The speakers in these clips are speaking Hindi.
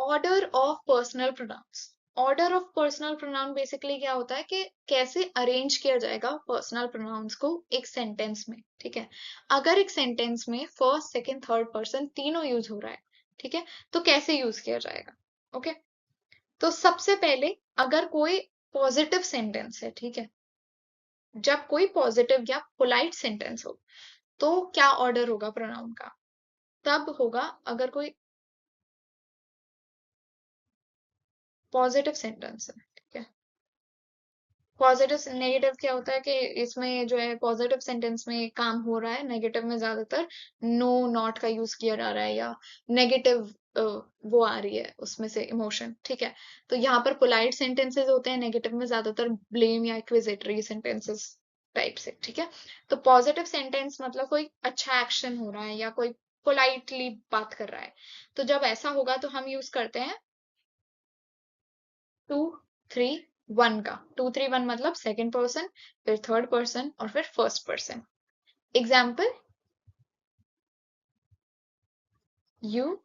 Order of personal pronouns. Order of personal pronoun basically क्या होता है कि कैसे अरेंज किया जाएगा पर्सनल प्रोनाउंस को एक सेंटेंस में, ठीक है। अगर एक सेंटेंस में फर्स्ट सेकंड थर्ड पर्सन तीनों यूज हो रहा है, ठीक है, तो कैसे यूज किया जाएगा। ओके, तो सबसे पहले अगर कोई पॉजिटिव सेंटेंस है, ठीक है, जब कोई पॉजिटिव या पोलाइट सेंटेंस हो तो क्या ऑर्डर होगा प्रोनाउन का। तब होगा अगर कोई पॉजिटिव सेंटेंस है, ठीक है। पॉजिटिव नेगेटिव क्या होता है कि इसमें जो है पॉजिटिव सेंटेंस में काम हो रहा है, नेगेटिव में ज्यादातर नो नॉट का यूज किया जा रहा है या नेगेटिव वो आ रही है उसमें से इमोशन, ठीक है। तो यहाँ पर पोलाइट सेंटेंसेस होते हैं, नेगेटिव में ज्यादातर ब्लेम या एक्विजेटरी सेंटेंसेस टाइप से, ठीक है। तो पॉजिटिव सेंटेंस मतलब कोई अच्छा एक्शन हो रहा है या कोई पोलाइटली बात कर रहा है, तो जब ऐसा होगा तो हम यूज करते हैं 2 3 1 का। 2 3 1 मतलब सेकंड पर्सन, फिर थर्ड पर्सन और फिर first person. Example, you,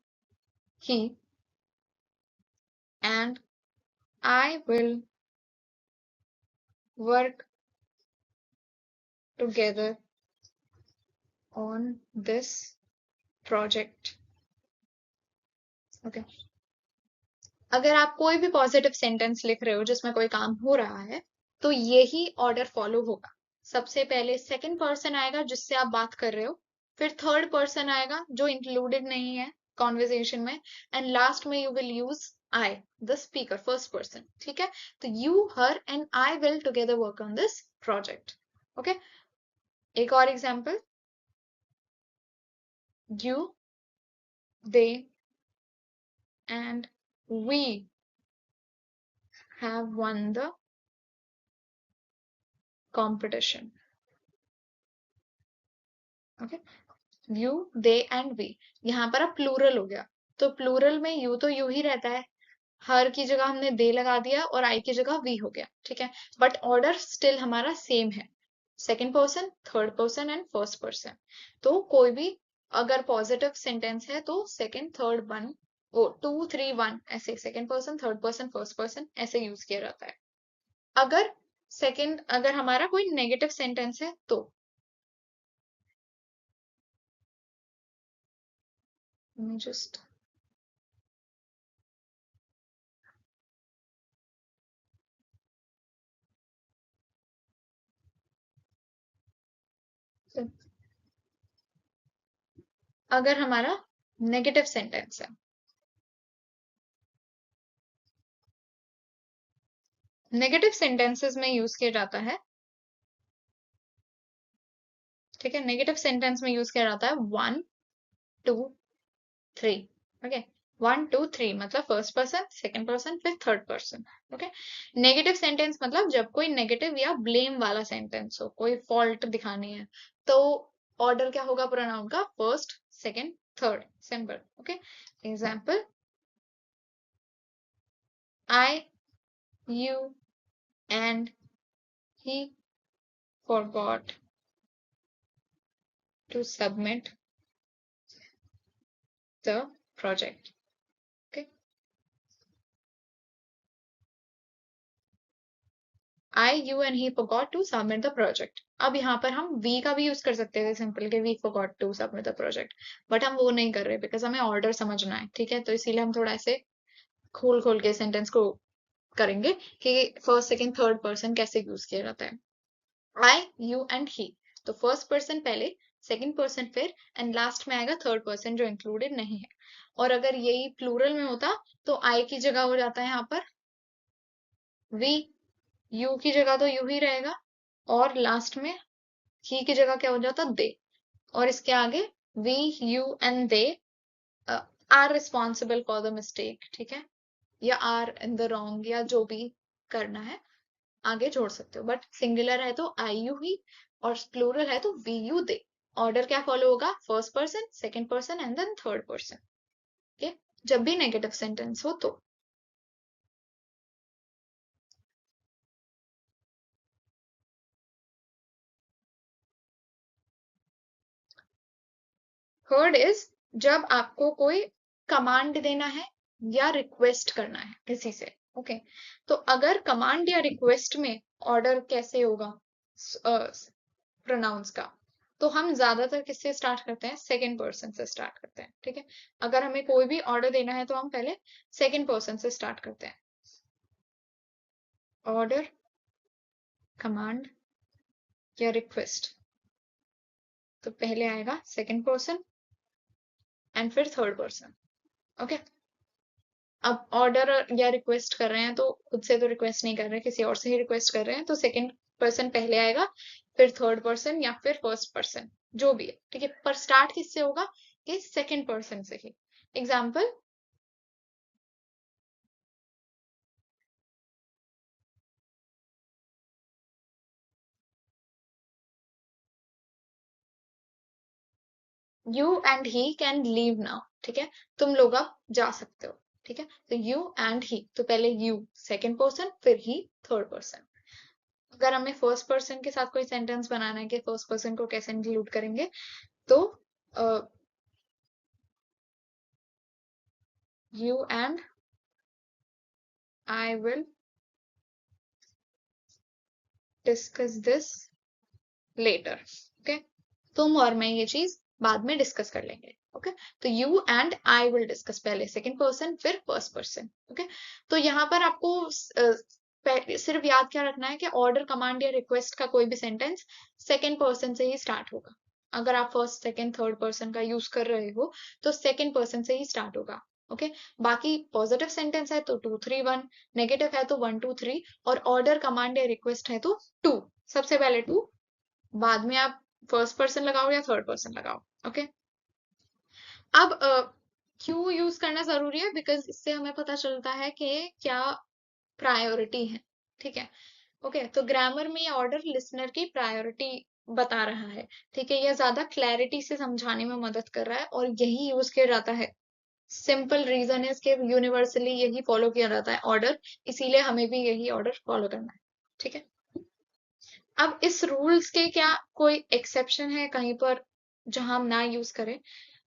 he and I will work together on this project. Okay, अगर आप कोई भी पॉजिटिव सेंटेंस लिख रहे हो जिसमें कोई काम हो रहा है तो यही ऑर्डर फॉलो होगा। सबसे पहले सेकंड पर्सन आएगा जिससे आप बात कर रहे हो, फिर थर्ड पर्सन आएगा जो इंक्लूडेड नहीं है कॉन्वर्जेशन में, एंड लास्ट में you will use I, the speaker, first person, ठीक है। तो you, her and I will together work on this project. Okay, एक और example, you, they and we have won the competition. Okay, you, they and we, यहाँ पर अब प्लूरल हो गया, तो प्लूरल में यू तो यू ही रहता है, हर की जगह हमने दे लगा दिया और आई की जगह वी हो गया, ठीक है। बट ऑर्डर स्टिल हमारा सेम है, second person, third person and first person. तो कोई भी अगर पॉजिटिव सेंटेंस है तो सेकंड थर्ड वन, वो 2 3 1 ऐसे second person third person first person ऐसे यूज किया जाता है। अगर सेकंड, अगर हमारा कोई नेगेटिव सेंटेंस है तो जस्ट अगर हमारा नेगेटिव सेंटेंस है, नेगेटिव सेंटेंसेस में यूज किया जाता है, ठीक है, नेगेटिव सेंटेंस में यूज किया जाता है 1 2 3। ओके, 1 2 3 मतलब फर्स्ट पर्सन सेकंड पर्सन फिर third person. Okay, negative sentence मतलब जब कोई नेगेटिव या ब्लेम वाला सेंटेंस हो, कोई फॉल्ट दिखानी है, तो ऑर्डर क्या होगा प्रोनाउन का, first second third, simple. Okay, example, I, you and he forgot to submit the project. Okay, I, you and he forgot to submit the project. अब यहाँ पर हम we का भी यूज कर सकते थे सिंपल के we forgot to submit the project, but हम वो नहीं कर रहे बिकॉज हमें ऑर्डर समझना है, ठीक है। तो इसीलिए हम थोड़ा ऐसे खोल खोल के सेंटेंस को करेंगे कि फर्स्ट सेकंड थर्ड पर्सन कैसे यूज किया जाता है। आई, यू एंड ही, तो फर्स्ट पर्सन पहले, सेकंड पर्सन फिर, एंड लास्ट में आएगा थर्ड पर्सन जो इंक्लूडेड नहीं है। और अगर यही प्लूरल में होता तो आई की जगह हो जाता है यहाँ पर वी, यू की जगह तो यू ही रहेगा, और लास्ट में ही की जगह क्या हो जाता, दे। और इसके आगे we, you and they are responsible for the mistake, ठीक है, या आर इन द रॉन्ग, या जो भी करना है आगे जोड़ सकते हो। बट सिंगुलर है तो आई यू ही, और प्लूरल है तो वी यू दे। ऑर्डर क्या फॉलो होगा, first person second person and then third person. Okay, जब भी नेगेटिव सेंटेंस हो तो। थर्ड इज जब आपको कोई कमांड देना है या रिक्वेस्ट करना है किसी से। ओके, तो अगर कमांड या रिक्वेस्ट में ऑर्डर कैसे होगा प्रोनाउंस का, तो हम ज्यादातर किससे स्टार्ट करते हैं, सेकंड पर्सन से स्टार्ट करते हैं। ठीक है, अगर हमें कोई भी ऑर्डर देना है तो हम पहले सेकंड पर्सन से स्टार्ट करते हैं। ऑर्डर, कमांड या रिक्वेस्ट, तो पहले आएगा सेकंड पर्सन एंड फिर थर्ड पर्सन। ओके, अब ऑर्डर या रिक्वेस्ट कर रहे हैं तो खुद से तो रिक्वेस्ट नहीं कर रहे हैं, किसी और से ही रिक्वेस्ट कर रहे हैं, तो सेकंड पर्सन पहले आएगा, फिर थर्ड पर्सन या फिर फर्स्ट पर्सन, जो भी है। ठीक है, पर स्टार्ट किससे होगा, कि सेकंड पर्सन से ही। Example, you and he can leave now. ठीक है, तुम लोग अब जा सकते हो। ठीक है, तो यू एंड ही, तो पहले यू सेकंड पर्सन, फिर ही थर्ड पर्सन। अगर हमें फर्स्ट पर्सन के साथ कोई सेंटेंस बनाना है कि फर्स्ट पर्सन को कैसे इंक्लूड करेंगे, तो you and I will discuss this later. Okay, तुम और मैं ये चीज बाद में डिस्कस कर लेंगे। ओके, तो you and I will discuss, पहले सेकंड पर्सन फिर फर्स्ट पर्सन। ओके, तो यहाँ पर आपको सिर्फ याद क्या रखना है कि ऑर्डर, कमांड या रिक्वेस्ट का कोई भी सेंटेंस सेकंड पर्सन से ही स्टार्ट होगा। अगर आप फर्स्ट सेकंड थर्ड पर्सन का यूज कर रहे हो तो सेकंड पर्सन से ही स्टार्ट होगा। ओके, बाकी पॉजिटिव सेंटेंस है तो 2 3 1, नेगेटिव है तो 1 2 3, और ऑर्डर, कमांड या रिक्वेस्ट है तो 2, सबसे पहले 2, बाद में आप फर्स्ट पर्सन लगाओ या थर्ड पर्सन लगाओ। ओके, अब क्यों यूज करना जरूरी है, बिकॉज इससे हमें पता चलता है कि क्या प्रायोरिटी है। ठीक है, ओके, तो ग्रामर में ये ऑर्डर लिसनर की प्रायोरिटी बता रहा है। ठीक है, यह ज्यादा क्लैरिटी से समझाने में मदद कर रहा है और यही यूज किया जाता है। सिंपल रीजन है इसके, यूनिवर्सली यही फॉलो किया जाता है ऑर्डर, इसीलिए हमें भी यही ऑर्डर फॉलो करना है। ठीक है, अब इस रूल्स के क्या कोई एक्सेप्शन है कहीं पर जहां हम ना यूज करें,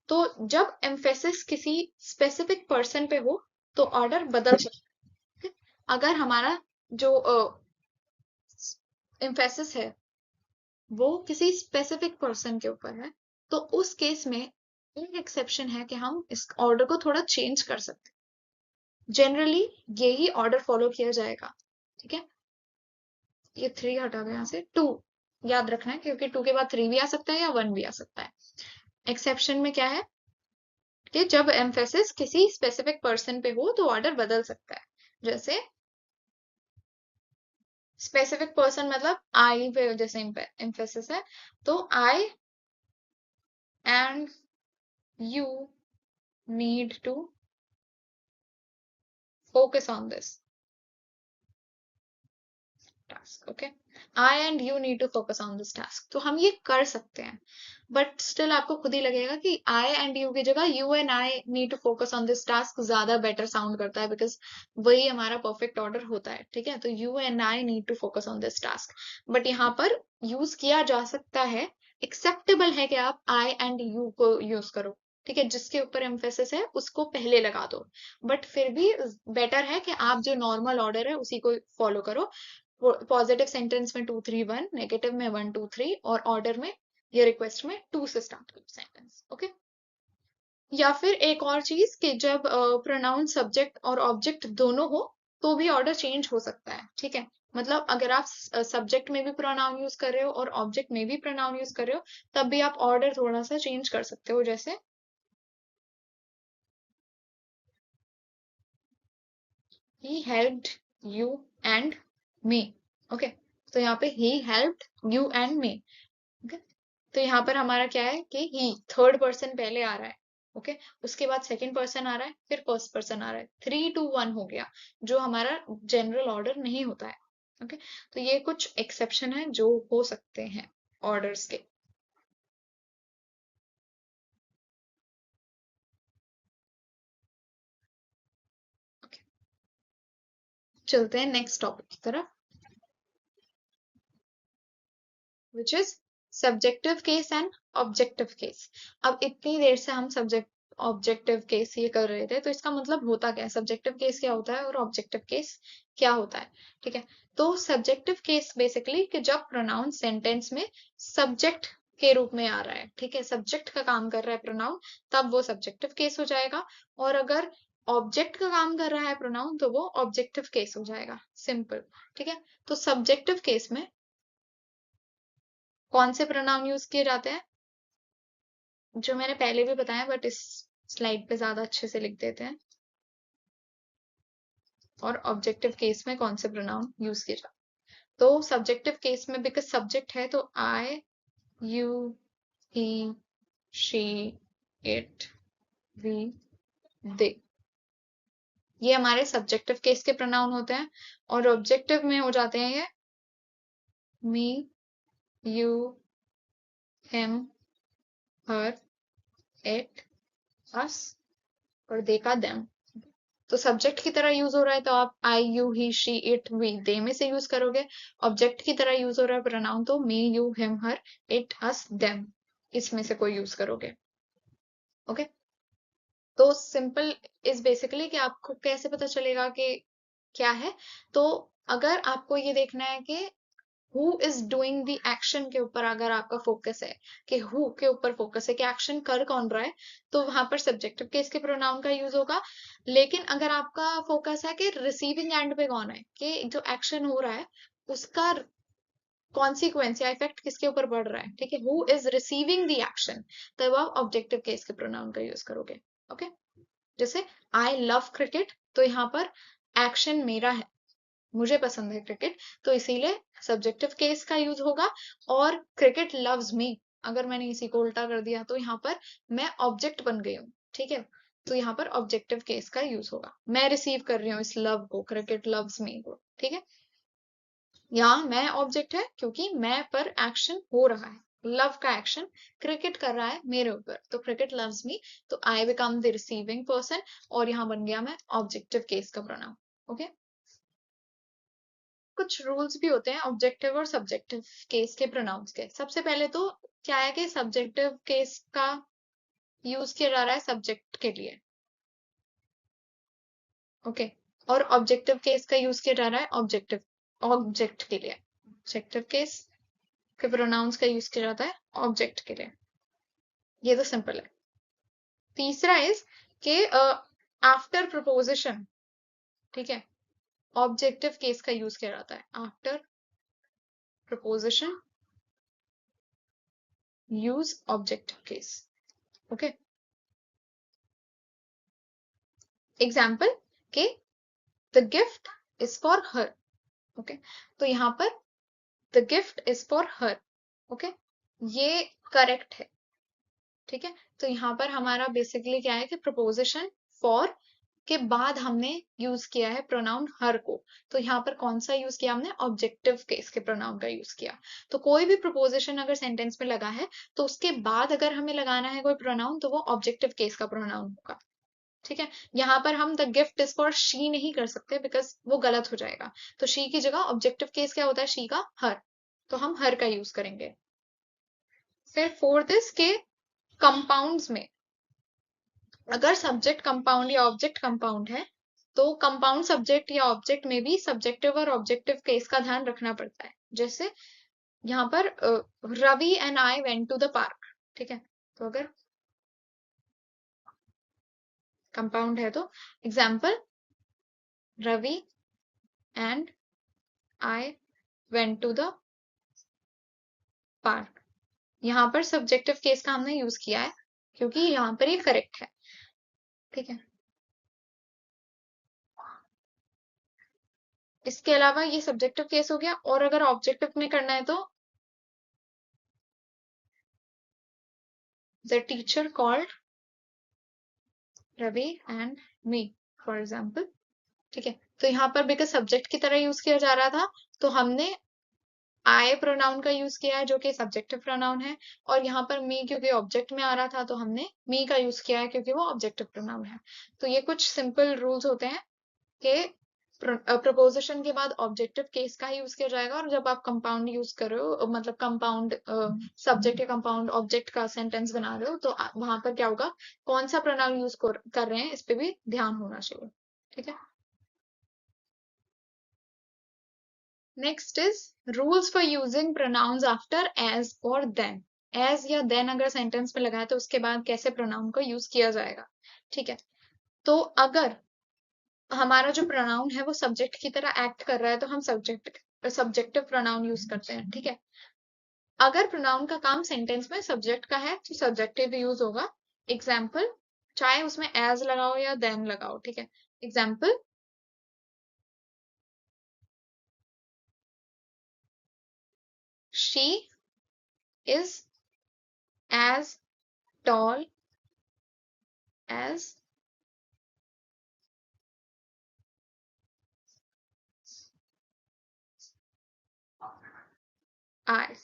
तो जब एम्फेसिस किसी स्पेसिफिक पर्सन पे हो तो ऑर्डर बदल सकता है। अगर हमारा जो एम्फेसिस है वो किसी स्पेसिफिक पर्सन के ऊपर है, तो उस केस में एक एक्सेप्शन है कि हम इस ऑर्डर को थोड़ा चेंज कर सकते हैं। जनरली यही ऑर्डर फॉलो किया जाएगा। ठीक है, ये 3 हटा दो यहाँ से, 2 याद रखना है क्योंकि 2 के बाद 3 भी आ सकता है या 1 भी आ सकता है। एक्सेप्शन में क्या है कि जब एम्फेसिस किसी स्पेसिफिक पर्सन पे हो तो ऑर्डर बदल सकता है। जैसे स्पेसिफिक पर्सन मतलब आई पे जैसे एम्फेसिस है, तो I and you need to focus on this task. Okay, I and you need to focus on this task, तो हम ये कर सकते हैं, बट स्टिल आपको खुद ही लगेगा कि आई एंड यू की जगह you and I need to focus on this task ज्यादा बेटर साउंड करता है, बिकॉज वही हमारा परफेक्ट ऑर्डर होता है। ठीक है, तो you and I need to focus on this task, but यहाँ पर यूज किया जा सकता है, एक्सेप्टेबल है कि आप आई एंड यू को यूज करो। ठीक है, जिसके ऊपर एम्फेसिस है उसको पहले लगा दो, बट फिर भी बेटर है कि आप जो नॉर्मल ऑर्डर है उसी को फॉलो करो। पॉजिटिव सेंटेंस में 2 3 1, नेगेटिव में 1 2 3, और ऑर्डर में या रिक्वेस्ट में 2 से स्टार्ट करो सेंटेंस। ओके, या फिर एक और चीज कि जब प्रोनाउन सब्जेक्ट और ऑब्जेक्ट दोनों हो तो भी ऑर्डर चेंज हो सकता है। ठीक है, मतलब अगर आप सब्जेक्ट में भी प्रोनाउन यूज कर रहे हो और ऑब्जेक्ट में भी प्रोनाउन यूज कर रहे हो, तब भी आप ऑर्डर थोड़ा सा चेंज कर सकते हो। जैसे he helped you and me। Okay, तो यहाँ पे he helped you and me। Okay, तो यहाँ पर हमारा क्या है कि ही थर्ड पर्सन पहले आ रहा है। ओके, उसके बाद सेकंड पर्सन आ रहा है, फिर फर्स्ट पर्सन आ रहा है, 3 2 1 हो गया, जो हमारा जनरल ऑर्डर नहीं होता है। ओके, तो ये कुछ एक्सेप्शन है जो हो सकते हैं ऑर्डर्स के। ओके, चलते हैं नेक्स्ट टॉपिक की तरफ, which is subjective case and objective case. अब इतनी देर से हम सब्जेक्ट ऑब्जेक्टिव केस ये कर रहे थे, तो इसका मतलब होता क्या है, सब्जेक्टिव केस क्या होता है और ऑब्जेक्टिव केस क्या होता है। ठीक है, तो सब्जेक्टिव केस बेसिकली कि जब प्रोनाउन सेंटेंस में सब्जेक्ट के रूप में आ रहा है, ठीक है, सब्जेक्ट का काम कर रहा है प्रोनाउन, तब वो सब्जेक्टिव केस हो जाएगा। और अगर ऑब्जेक्ट का काम कर रहा है प्रोनाउन तो वो ऑब्जेक्टिव केस हो जाएगा, सिंपल। ठीक है, तो सब्जेक्टिव केस में कौन से प्रोनाउन यूज किए जाते हैं, जो मैंने पहले भी बताया बट इस स्लाइड पे ज्यादा अच्छे से लिख देते हैं। और ऑब्जेक्टिव केस में कौन से प्रोनाउन यूज किए जाते हैं, तो सब्जेक्टिव केस में बिकॉज सब्जेक्ट है तो I, you, he, she, it, we, they, ये हमारे सब्जेक्टिव केस के प्रोनाउन होते हैं। और ऑब्जेक्टिव में हो जाते हैं ये मी, यू, हिम, हर, इट, अस और दे का देम। तो सब्जेक्ट की तरह यूज हो रहा है तो आप I, you, he, she, it, we, they में से यूज करोगे। ऑब्जेक्ट की तरह यूज हो रहा है प्रोनाउन तो me, you, him, her, it, us, them, इसमें से कोई यूज करोगे। ओके, तो सिंपल इज बेसिकली कि आपको कैसे पता चलेगा कि क्या है। तो अगर आपको ये देखना है कि who is doing the action के ऊपर अगर आपका फोकस है, कि हु के ऊपर फोकस है कि एक्शन कर कौन रहा है, तो वहां पर सब्जेक्टिव केस के प्रोनाउन का यूज होगा। लेकिन अगर आपका फोकस है कि रिसीविंग एंड पे कौन है, कि जो एक्शन हो रहा है उसका कॉन्सिक्वेंस या इफेक्ट किसके ऊपर पड़ रहा है, ठीक है, who is receiving the action, तब आप ऑब्जेक्टिव केस के प्रोनाउन का यूज करोगे। ओके, जैसे आई लव क्रिकेट, तो यहाँ पर एक्शन मेरा है, मुझे पसंद है क्रिकेट, तो इसीलिए सब्जेक्टिव केस का यूज होगा। और क्रिकेट लव्स मी, अगर मैंने इसी को उल्टा कर दिया तो यहाँ पर मैं ऑब्जेक्ट बन गई हूँ। ठीक है, तो यहाँ पर ऑब्जेक्टिव केस का यूज होगा, मैं रिसीव कर रही हूँ इस लव को, क्रिकेट लव्स मी को। ठीक है, यहाँ मैं ऑब्जेक्ट है क्योंकि मैं पर एक्शन हो रहा है, लव का एक्शन क्रिकेट कर रहा है मेरे ऊपर, तो क्रिकेट लव्स मी, तो I become the receiving person और यहाँ बन गया मैं ऑब्जेक्टिव केस का प्रोनाउन। ओके, कुछ रूल्स भी होते हैं ऑब्जेक्टिव और सब्जेक्टिव केस के प्रोनाउंस के। सबसे पहले तो क्या है कि सब्जेक्टिव केस का यूज किया जा रहा है सब्जेक्ट के लिए। ओके, और ऑब्जेक्टिव केस का यूज किया जा रहा है ऑब्जेक्ट के लिए। ऑब्जेक्टिव केस के प्रोनाउंस का यूज किया जाता है ऑब्जेक्ट के लिए, ये तो सिंपल है। तीसरा इज के आफ्टर प्रपोजिशन, ठीक है, ऑब्जेक्टिव केस का यूज किया जाता है after preposition, use objective case. Okay, example के the gift is for her. Okay, तो यहाँ पर the gift is for her, okay, ये करेक्ट है। ठीक है, तो यहाँ पर हमारा बेसिकली क्या है कि प्रपोजिशन फॉर के बाद हमने यूज किया है प्रोनाउन हर को, तो यहाँ पर कौन सा यूज किया हमने, ऑब्जेक्टिव केस के प्रोनाउन का यूज किया। तो कोई भी प्रपोजिशन अगर सेंटेंस में लगा है तो उसके बाद अगर हमें लगाना है कोई प्रोनाउन तो वो ऑब्जेक्टिव केस का प्रोनाउन होगा। ठीक है, यहाँ पर हम the gift is for she नहीं कर सकते बिकॉज वो गलत हो जाएगा, तो शी की जगह ऑब्जेक्टिव केस क्या होता है, शी का हर, तो हम हर का यूज करेंगे। फिर फोर्थ इज के कंपाउंड्स में, अगर सब्जेक्ट कंपाउंड या ऑब्जेक्ट कंपाउंड है तो कंपाउंड सब्जेक्ट या ऑब्जेक्ट में भी सब्जेक्टिव और ऑब्जेक्टिव केस का ध्यान रखना पड़ता है। जैसे यहाँ पर Ravi and I went to the park, ठीक है, तो अगर कंपाउंड है तो example Ravi and I went to the park, यहाँ पर सब्जेक्टिव केस का हमने यूज किया है क्योंकि यहाँ पर ये करेक्ट है। ठीक है, इसके अलावा ये सब्जेक्टिव केस हो गया, और अगर ऑब्जेक्टिव में करना है तो the teacher called Ravi and me for example. ठीक है, तो यहाँ पर बिकॉज सब्जेक्ट की तरह यूज किया जा रहा था तो हमने आई प्रोनाउन का यूज किया है जो कि सब्जेक्टिव प्रोनाउन है, और यहाँ पर मी क्योंकि ऑब्जेक्ट में आ रहा था तो हमने मी का यूज किया है क्योंकि वो ऑब्जेक्टिव प्रोनाउन है। तो ये कुछ सिंपल रूल्स होते हैं कि प्रपोजिशन के बाद ऑब्जेक्टिव केस का यूज किया जाएगा, और जब आप कंपाउंड यूज कर रहे हो, मतलब कंपाउंड सब्जेक्ट या कंपाउंड ऑब्जेक्ट का सेंटेंस बना रहे हो, तो वहां पर क्या होगा, कौन सा प्रोनाउन यूज कर रहे हैं इस पे भी ध्यान होना चाहिए। ठीक है, next is rules for using pronouns after as और देन। एज या देन अगर सेंटेंस में लगाए तो उसके बाद कैसे प्रोनाउन को यूज किया जाएगा। ठीक है, तो अगर हमारा जो प्रोनाउन है वो सब्जेक्ट की तरह एक्ट कर रहा है तो हम सब्जेक्टिव प्रोनाउन यूज करते हैं। ठीक है, अगर प्रोनाउन का काम सेंटेंस में सब्जेक्ट का है तो सब्जेक्टिव यूज होगा। एग्जाम्पल, चाहे उसमें एज लगाओ या देन लगाओ। ठीक है, example, she is as tall as I.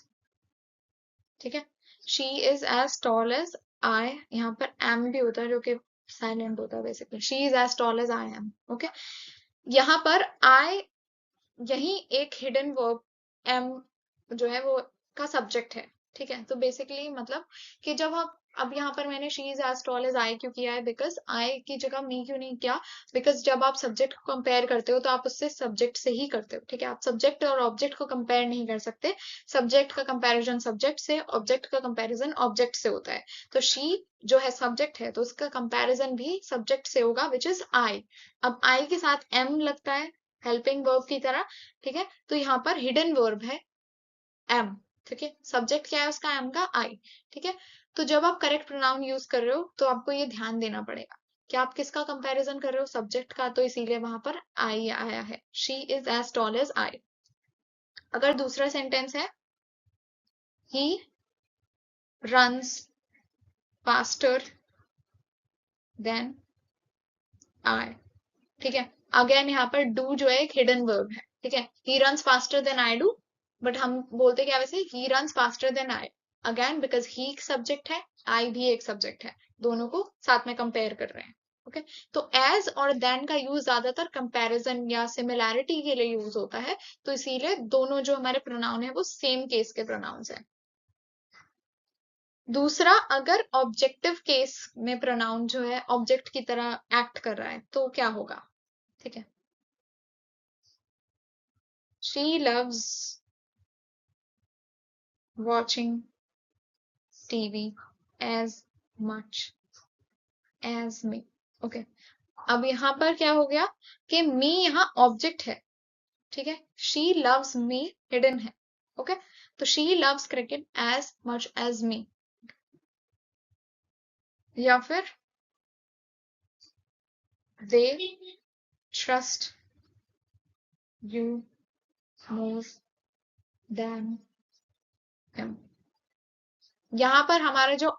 ठीक है, she is as tall as I, यहाँ पर एम भी होता है जो कि साइलेंट होता है basically. She is as tall as I am. Okay, यहाँ पर आई, यही एक हिडन वर्ब एम जो है वो का सब्जेक्ट है। ठीक है, तो बेसिकली मतलब कि जब आप, अब यहाँ पर मैंने she is as tall as I क्यों किया है, बिकॉज आई की जगह मी क्यों नहीं किया, बिकॉज जब आप सब्जेक्ट को कंपेयर करते हो तो आप उससे सब्जेक्ट से ही करते हो। ठीक है, आप सब्जेक्ट और ऑब्जेक्ट को कंपेयर नहीं कर सकते। सब्जेक्ट का कंपेरिजन सब्जेक्ट से, ऑब्जेक्ट का कंपेरिजन ऑब्जेक्ट से होता है। तो शी जो है सब्जेक्ट है तो उसका कंपेरिजन भी सब्जेक्ट से होगा, विच इज आई। अब आई के साथ एम लगता है हेल्पिंग वर्ब की तरह। ठीक है, तो यहाँ पर हिडन वर्ब है एम। ठीक है, सब्जेक्ट क्या है उसका, एम का, आई। ठीक है, तो जब आप करेक्ट प्रोनाउन यूज कर रहे हो तो आपको ये ध्यान देना पड़ेगा कि आप किसका कंपैरिजन कर रहे हो, सब्जेक्ट का, तो इसीलिए वहां पर आई आया है। She is as tall as I. अगर दूसरा सेंटेंस है, he runs faster than I. ठीक है, अगेन यहाँ पर डू जो है एक हिडन वर्ब है। ठीक है, he runs faster than I do, but हम बोलते क्या वैसे, he runs faster than I. Again because he एक सब्जेक्ट है, आई भी एक सब्जेक्ट है, दोनों को साथ में कंपेयर कर रहे हैं। ओके, तो एज और देन का यूज ज्यादातर कंपैरिजन या सिमिलैरिटी के लिए यूज होता है, तो इसीलिए दोनों जो हमारे प्रोनाउन है वो सेम केस के प्रोनाउंस है। दूसरा, अगर ऑब्जेक्टिव केस में प्रोनाउन जो है ऑब्जेक्ट की तरह एक्ट कर रहा है तो क्या होगा। ठीक है, she loves watching TV as much as me. Okay, अब यहाँ पर क्या हो गया कि me यहाँ ऑब्जेक्ट है। ठीक है, she loves me हिडन है। ओके, तो she loves cricket as much as me, या फिर they trust you more than him। यहाँ पर हमारा जो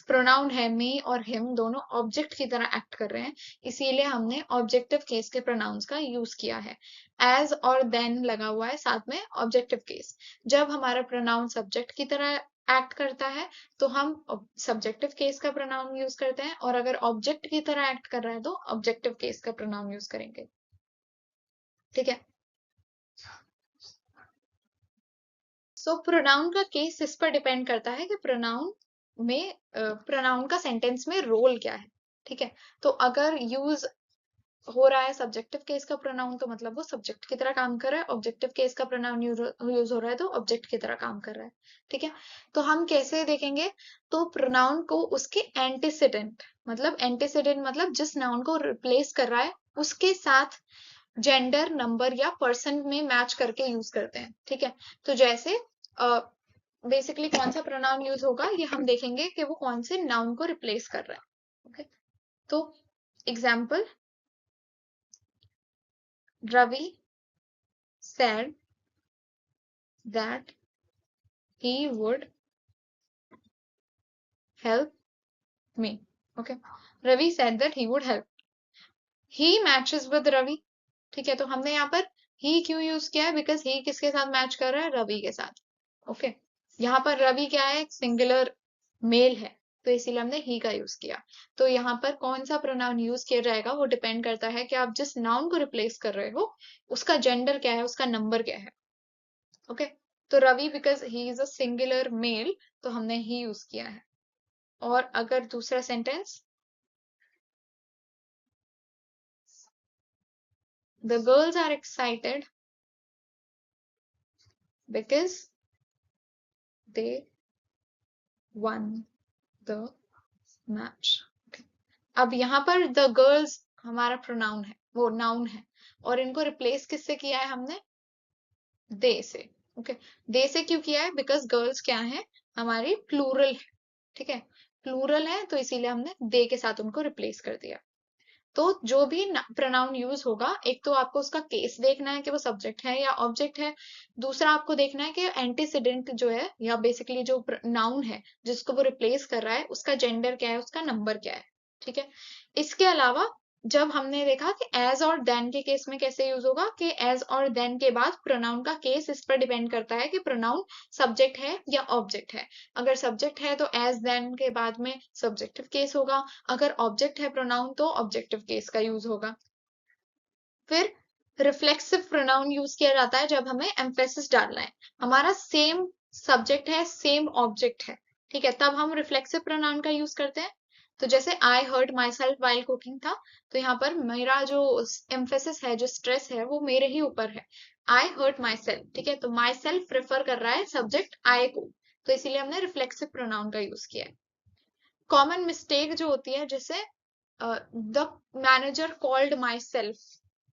प्रोनाउन है मी और हिम दोनों ऑब्जेक्ट की तरह एक्ट कर रहे हैं, इसीलिए हमने ऑब्जेक्टिव केस के प्रोनाउंस का यूज किया है। एज और देन लगा हुआ है साथ में ऑब्जेक्टिव केस। जब हमारा प्रोनाउन सब्जेक्ट की तरह एक्ट करता है तो हम सब्जेक्टिव केस का प्रोनाउन यूज करते हैं, और अगर ऑब्जेक्ट की तरह एक्ट कर रहा है तो ऑब्जेक्टिव केस का प्रोनाउन यूज करेंगे। ठीक है, सो प्रोनाउन का केस इस पर डिपेंड करता है कि प्रोनाउन में प्रोनाउन का सेंटेंस में रोल क्या है। ठीक है, तो अगर यूज हो रहा है सब्जेक्टिव केस का प्रोनाउन तो मतलब वो सब्जेक्ट की तरह काम कर रहा है, ऑब्जेक्टिव केस का प्रोनाउन यूज हो रहा है तो ऑब्जेक्ट की तरह काम कर रहा है। ठीक है, तो हम कैसे देखेंगे, तो प्रोनाउन को उसके एंटीसीडेंट, मतलब एंटीसीडेंट मतलब जिस नाउन को रिप्लेस कर रहा है उसके साथ जेंडर, नंबर या पर्सन में मैच करके यूज करते हैं। ठीक है, तो जैसे बेसिकली कौन सा प्रोनाउन यूज होगा ये हम देखेंगे कि वो कौन से नाउन को रिप्लेस कर रहा है। ओके, तो example, Ravi said that he would help me. Okay, Ravi said that he would help. He matches with Ravi. ठीक है, तो हमने यहाँ पर he क्यों यूज किया है, बिकॉज he किसके साथ मैच कर रहा है, रवि के साथ। ओके, यहाँ पर रवि क्या है, सिंगुलर मेल है, तो इसीलिए हमने ही का यूज किया। तो यहाँ पर कौन सा प्रोनाउन यूज किया जाएगा वो डिपेंड करता है कि आप जिस नाउन को रिप्लेस कर रहे हो उसका जेंडर क्या है, उसका नंबर क्या है। ओके, तो Ravi because he is a singular male तो हमने ही यूज किया है। और अगर दूसरा sentence, the girls are excited because they won the match. अब यहाँ पर द गर्ल्स हमारा प्रोनाउन है, वो नाउन है, और इनको रिप्लेस किससे किया है हमने, दे से। ओके, दे से क्यों किया है, बिकॉज गर्ल्स क्या है, हमारी प्लूरल है। ठीक है, प्लूरल है तो इसीलिए हमने दे के साथ उनको रिप्लेस कर दिया। तो जो भी प्रोनाउन यूज होगा, एक तो आपको उसका केस देखना है कि वो सब्जेक्ट है या ऑब्जेक्ट है। दूसरा आपको देखना है कि एंटीसीडेंट जो है या बेसिकली जो नाउन है जिसको वो रिप्लेस कर रहा है उसका जेंडर क्या है, उसका नंबर क्या है। ठीक है, इसके अलावा जब हमने देखा कि एज और देन के केस में कैसे यूज होगा, कि एज और देन के बाद प्रोनाउन का केस इस पर डिपेंड करता है कि प्रोनाउन सब्जेक्ट है या ऑब्जेक्ट है। अगर सब्जेक्ट है तो एज देन के बाद में सब्जेक्टिव केस होगा, अगर ऑब्जेक्ट है प्रोनाउन तो ऑब्जेक्टिव केस का यूज होगा। फिर रिफ्लेक्सिव प्रोनाउन यूज किया जाता है जब हमें एम्फेसिस डालना है, हमारा सेम सब्जेक्ट है सेम ऑब्जेक्ट है। ठीक है, तब हम रिफ्लेक्सिव प्रोनाउन का यूज करते हैं। तो जैसे I hurt myself while cooking था, तो यहाँ पर मेरा जो एम्फेसिस है, जो स्ट्रेस है, वो मेरे ही ऊपर है, आई हर्ट माई सेल्फ। ठीक है, तो माई सेल्फ रेफर कर रहा है सब्जेक्ट आई को, तो इसीलिए हमने रिफ्लेक्सिव प्रोनाउन का यूज किया है। कॉमन मिस्टेक जो होती है, जैसे the manager called my self,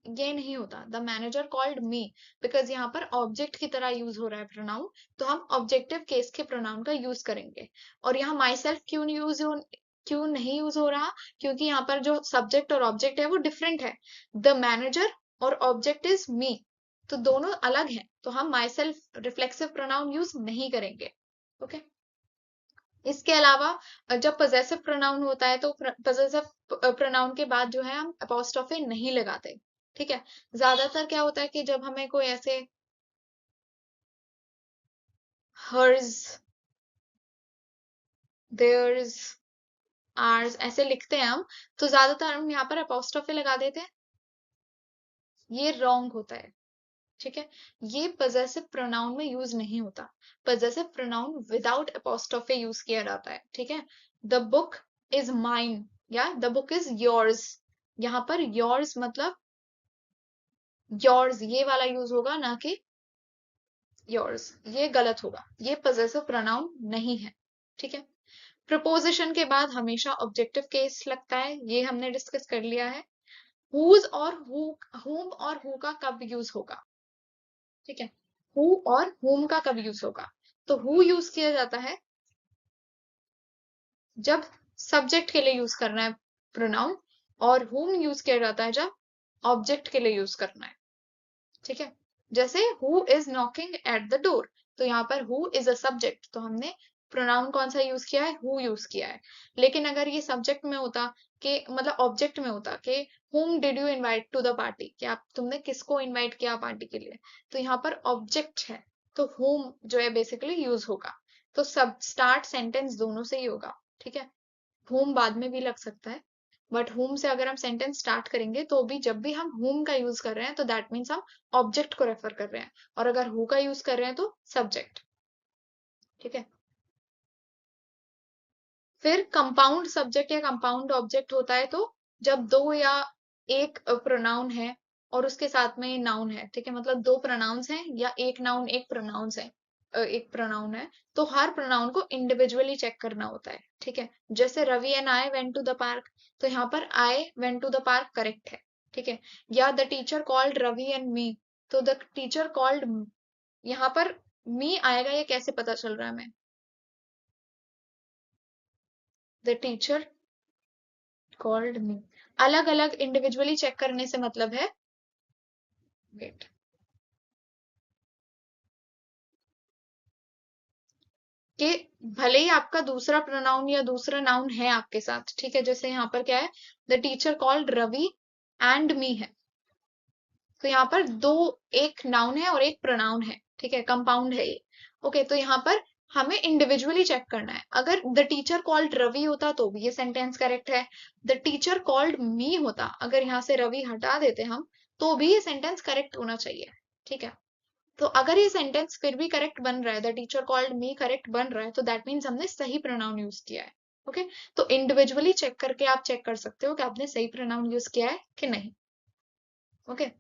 ये नहीं होता, the manager called me, because यहाँ पर ऑब्जेक्ट की तरह यूज हो रहा है प्रोनाउन, तो हम ऑब्जेक्टिव केस के प्रोनाउन का यूज करेंगे। और यहाँ माई सेल्फ क्यों नहीं यूज हो रहा, क्योंकि यहाँ पर जो सब्जेक्ट और ऑब्जेक्ट है वो डिफरेंट है। द मैनेजर और ऑब्जेक्ट इज मी, तो दोनों अलग हैं, तो हम my self reflexive pronoun use नहीं करेंगे। ओके, इसके अलावा जब पजेसिव प्रोनाउन होता है तो पजेसिव प्रोनाउन के बाद जो है हम अपोस्ट्रोफी नहीं लगाते। ठीक है, ज्यादातर क्या होता है कि जब हमें कोई ऐसे हर्स, देयर्स, आर्स ऐसे लिखते हैं हम, तो ज्यादातर हम यहाँ पर अपोस्ट्रोफी लगा देते हैं, ये रॉन्ग होता है। ठीक है, ये पजेसिव प्रोनाउन में यूज नहीं होता, possessive pronoun without apostrophe use किया जाता है। ठीक है, द बुक इज माइन या द बुक इज योर्स, यहाँ पर योर्स मतलब योर्स ये वाला यूज होगा, ना कि योर्स, ये गलत होगा, ये पजेसिव प्रोनाउन नहीं है। ठीक है, प्रपोजिशन के बाद हमेशा ऑब्जेक्टिव केस लगता है, ये हमने डिस्कस कर लिया है। हुज और हुम और हु का कब यूज होगा। ठीक है, हु और हुम का कब यूज होगा, तो हु यूज किया जाता है जब सब्जेक्ट के लिए यूज करना है प्रोनाउन, और हुम यूज किया जाता है जब ऑब्जेक्ट के लिए यूज करना है। ठीक है, जैसे who is knocking at the door, तो यहाँ पर हु इज अ सब्जेक्ट, तो हमने प्रोनाउन कौन सा यूज किया है, हु यूज किया है। लेकिन अगर ये सब्जेक्ट में होता, कि मतलब ऑब्जेक्ट में होता कि whom did you invite to the party, कि आप तुमने किसको इनवाइट किया पार्टी के लिए, तो यहाँ पर ऑब्जेक्ट है, तो whom जो है बेसिकली यूज होगा। तो सब स्टार्ट सेंटेंस दोनों से ही होगा। ठीक है, whom बाद में भी लग सकता है, बट whom से अगर हम सेंटेंस स्टार्ट करेंगे तो भी जब भी हम whom का यूज कर रहे हैं तो दैट मीन्स हम ऑब्जेक्ट को रेफर कर रहे हैं, और अगर who का यूज कर रहे हैं तो सब्जेक्ट। ठीक है, फिर कंपाउंड सब्जेक्ट या कंपाउंड ऑब्जेक्ट होता है तो जब दो या एक प्रोनाउन है और उसके साथ में नाउन है। ठीक है, मतलब दो प्रोनाउंस हैं या एक नाउन एक प्रोनाउंस है, एक प्रोनाउन है, तो हर प्रोनाउन को इंडिविजुअली चेक करना होता है। ठीक है, जैसे Ravi and I went to the park, तो यहाँ पर I went to the park correct है। ठीक है, या the teacher called Ravi and me, तो द टीचर कॉल्ड, यहाँ पर मी आएगा, ये कैसे पता चल रहा है हमें, द टीचर कॉल्ड मी, अलग अलग इंडिविजुअली चेक करने से मतलब है, वेट, कि भले ही आपका दूसरा प्रोनाउन या दूसरा नाउन है आपके साथ। ठीक है, जैसे यहाँ पर क्या है, the teacher called Ravi and me है, तो यहाँ पर दो, एक नाउन है और एक प्रोनाउन है। ठीक है, कंपाउंड है ये। ओके, तो यहाँ पर हमें इंडिविजुअली चेक करना है। अगर द टीचर कॉल्ड रवि होता तो भी ये सेंटेंस करेक्ट है। द टीचर कॉल्ड मी होता, अगर यहाँ से रवि हटा देते हम, तो भी ये सेंटेंस करेक्ट होना चाहिए। ठीक है, तो अगर ये सेंटेंस फिर भी करेक्ट बन रहा है, the teacher called me correct बन रहा है, तो दैट मीन्स हमने सही प्रोनाउन यूज किया है। ओके, तो इंडिविजुअली चेक करके आप चेक कर सकते हो कि आपने सही प्रोनाउन यूज किया है कि नहीं। ओके,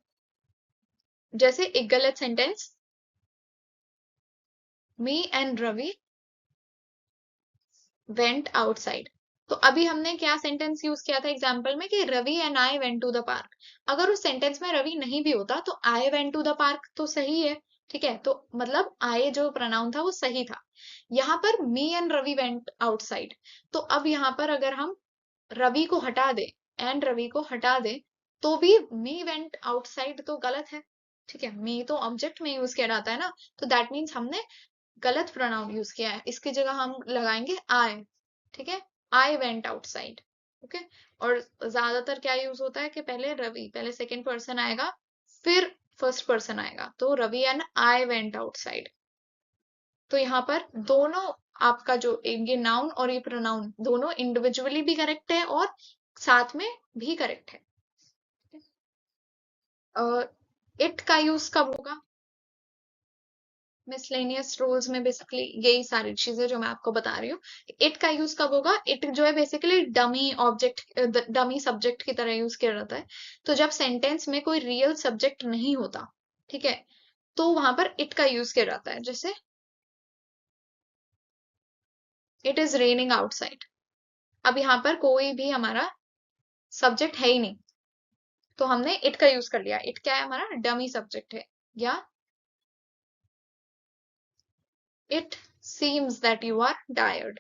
जैसे एक गलत sentence, me and Ravi went outside. तो अभी हमने क्या सेंटेंस यूज किया था एग्जाम्पल में कि Ravi and I went to the park. अगर उस सेंटेंस में रवि नहीं भी होता तो I went to the park तो सही है। ठीक है, तो मतलब आई जो प्रोनाउन था वो सही था। यहाँ पर me and Ravi went outside, तो अब यहाँ पर अगर हम रवि को हटा दे, एंड रवि को हटा दे, तो भी मी वेंट आउटसाइड तो गलत है। ठीक है, मी तो ऑब्जेक्ट में यूज किया जाता है ना, तो दैट मीन्स हमने गलत प्रोनाउन यूज किया है। इसकी जगह हम लगाएंगे आई। ठीक है, आई वेंट आउटसाइड। ओके, और ज्यादातर क्या यूज होता है कि पहले रवि, पहले सेकंड पर्सन आएगा, फिर फर्स्ट पर्सन आएगा, तो Ravi and I went outside. तो यहाँ पर दोनों, आपका जो ये नाउन और ये प्रोनाउन दोनों इंडिविजुअली भी करेक्ट है और साथ में भी करेक्ट है। इट का यूज कब होगा? मिसलेनियस रूल्स में बेसिकली यही सारी चीजें जो मैं आपको बता रही हूँ। इट का यूज कब होगा? इट जो है basically dummy object, dummy subject की तरह यूज किया जाता है। तो जब सेंटेंस में कोई रियल सब्जेक्ट नहीं होता, ठीक है, तो वहां पर इट का यूज किया जाता है। जैसे इट इज रेनिंग आउटसाइड, अब यहाँ पर कोई भी हमारा सब्जेक्ट है ही नहीं, तो हमने इट का यूज कर लिया। इट क्या है? हमारा डमी सब्जेक्ट है। या it seems that you are tired,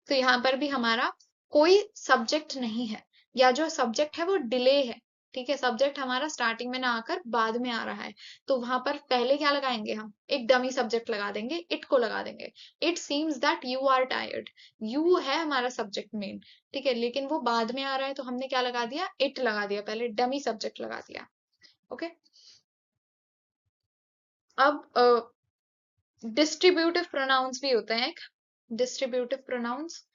तो यहाँ पर भी हमारा कोई सब्जेक्ट नहीं है, या जो सब्जेक्ट है वो डिले है। ठीक है, सब्जेक्ट हमारा स्टार्टिंग में ना आकर बाद में आ रहा है, तो वहां पर पहले क्या लगाएंगे? हम एक डमी सब्जेक्ट लगा देंगे, इट को लगा देंगे। It seems that you are tired, you है हमारा सब्जेक्ट मेन। ठीक है, लेकिन वो बाद में आ रहा है, तो हमने क्या लगा दिया? इट लगा दिया, पहले डमी सब्जेक्ट लगा दिया। ओके, अब डिस्ट्रीब्यूटिव प्रोनाउंस भी होते हैं। Distributive pronounce,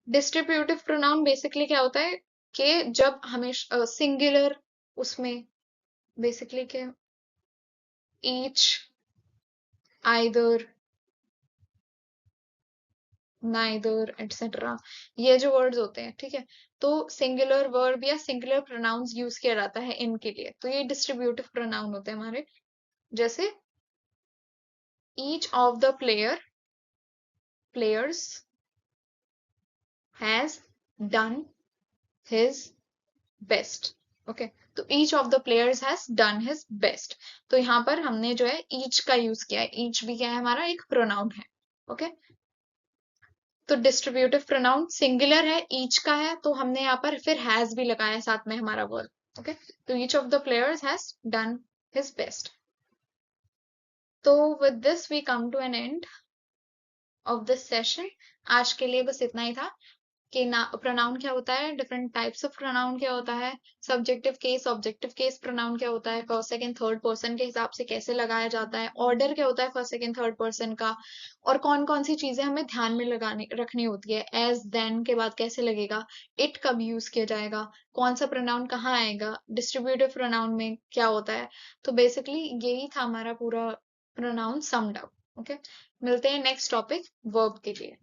distributive pronoun basically क्या होता है कि जब हमेशा सिंगुलर, उसमें बेसिकली के ईच, आइदर, नाइदर, एटसेट्रा, ये जो वर्ड्स होते हैं, ठीक है, तो सिंगुलर वर्ब या सिंगुलर प्रोनाउंस यूज किया जाता है इनके लिए, तो ये डिस्ट्रीब्यूटिव प्रोनाउन होते हैं हमारे। जैसे each of the players has done his best. Okay, तो each of the players has done his best, तो यहाँ पर हमने जो है ईच का यूज किया है। ईच भी क्या है? हमारा एक प्रोनाउन है। ओके, तो डिस्ट्रीब्यूटिव प्रोनाउन सिंगुलर है, ईच का है, तो हमने यहाँ पर फिर हैज भी लगाया है साथ में हमारा वर्ब। ओके, तो each of the players has done his best. तो with this we come to an end of this session. आज के लिए बस इतना ही था कि ना प्रोनाउन क्या होता है, डिफरेंट टाइप्स ऑफ प्रोनाउन क्या होता है, subjective case objective case pronoun क्या होता है, फर्स्ट सेकंड थर्ड पर्सन के हिसाब से कैसे लगाया जाता है, ऑर्डर क्या होता है फर्स्ट सेकंड थर्ड पर्सन का, और कौन कौन सी चीजें हमें ध्यान में लगानी रखनी होती है। एज देन के बाद कैसे लगेगा, इट कब यूज किया जाएगा, कौन सा प्रोनाउन कहाँ आएगा, डिस्ट्रीब्यूटिव प्रोनाउन में क्या होता है। तो बेसिकली यही था हमारा पूरा प्रोनाउन समड अप। ओके, मिलते हैं नेक्स्ट टॉपिक वर्ब के लिए।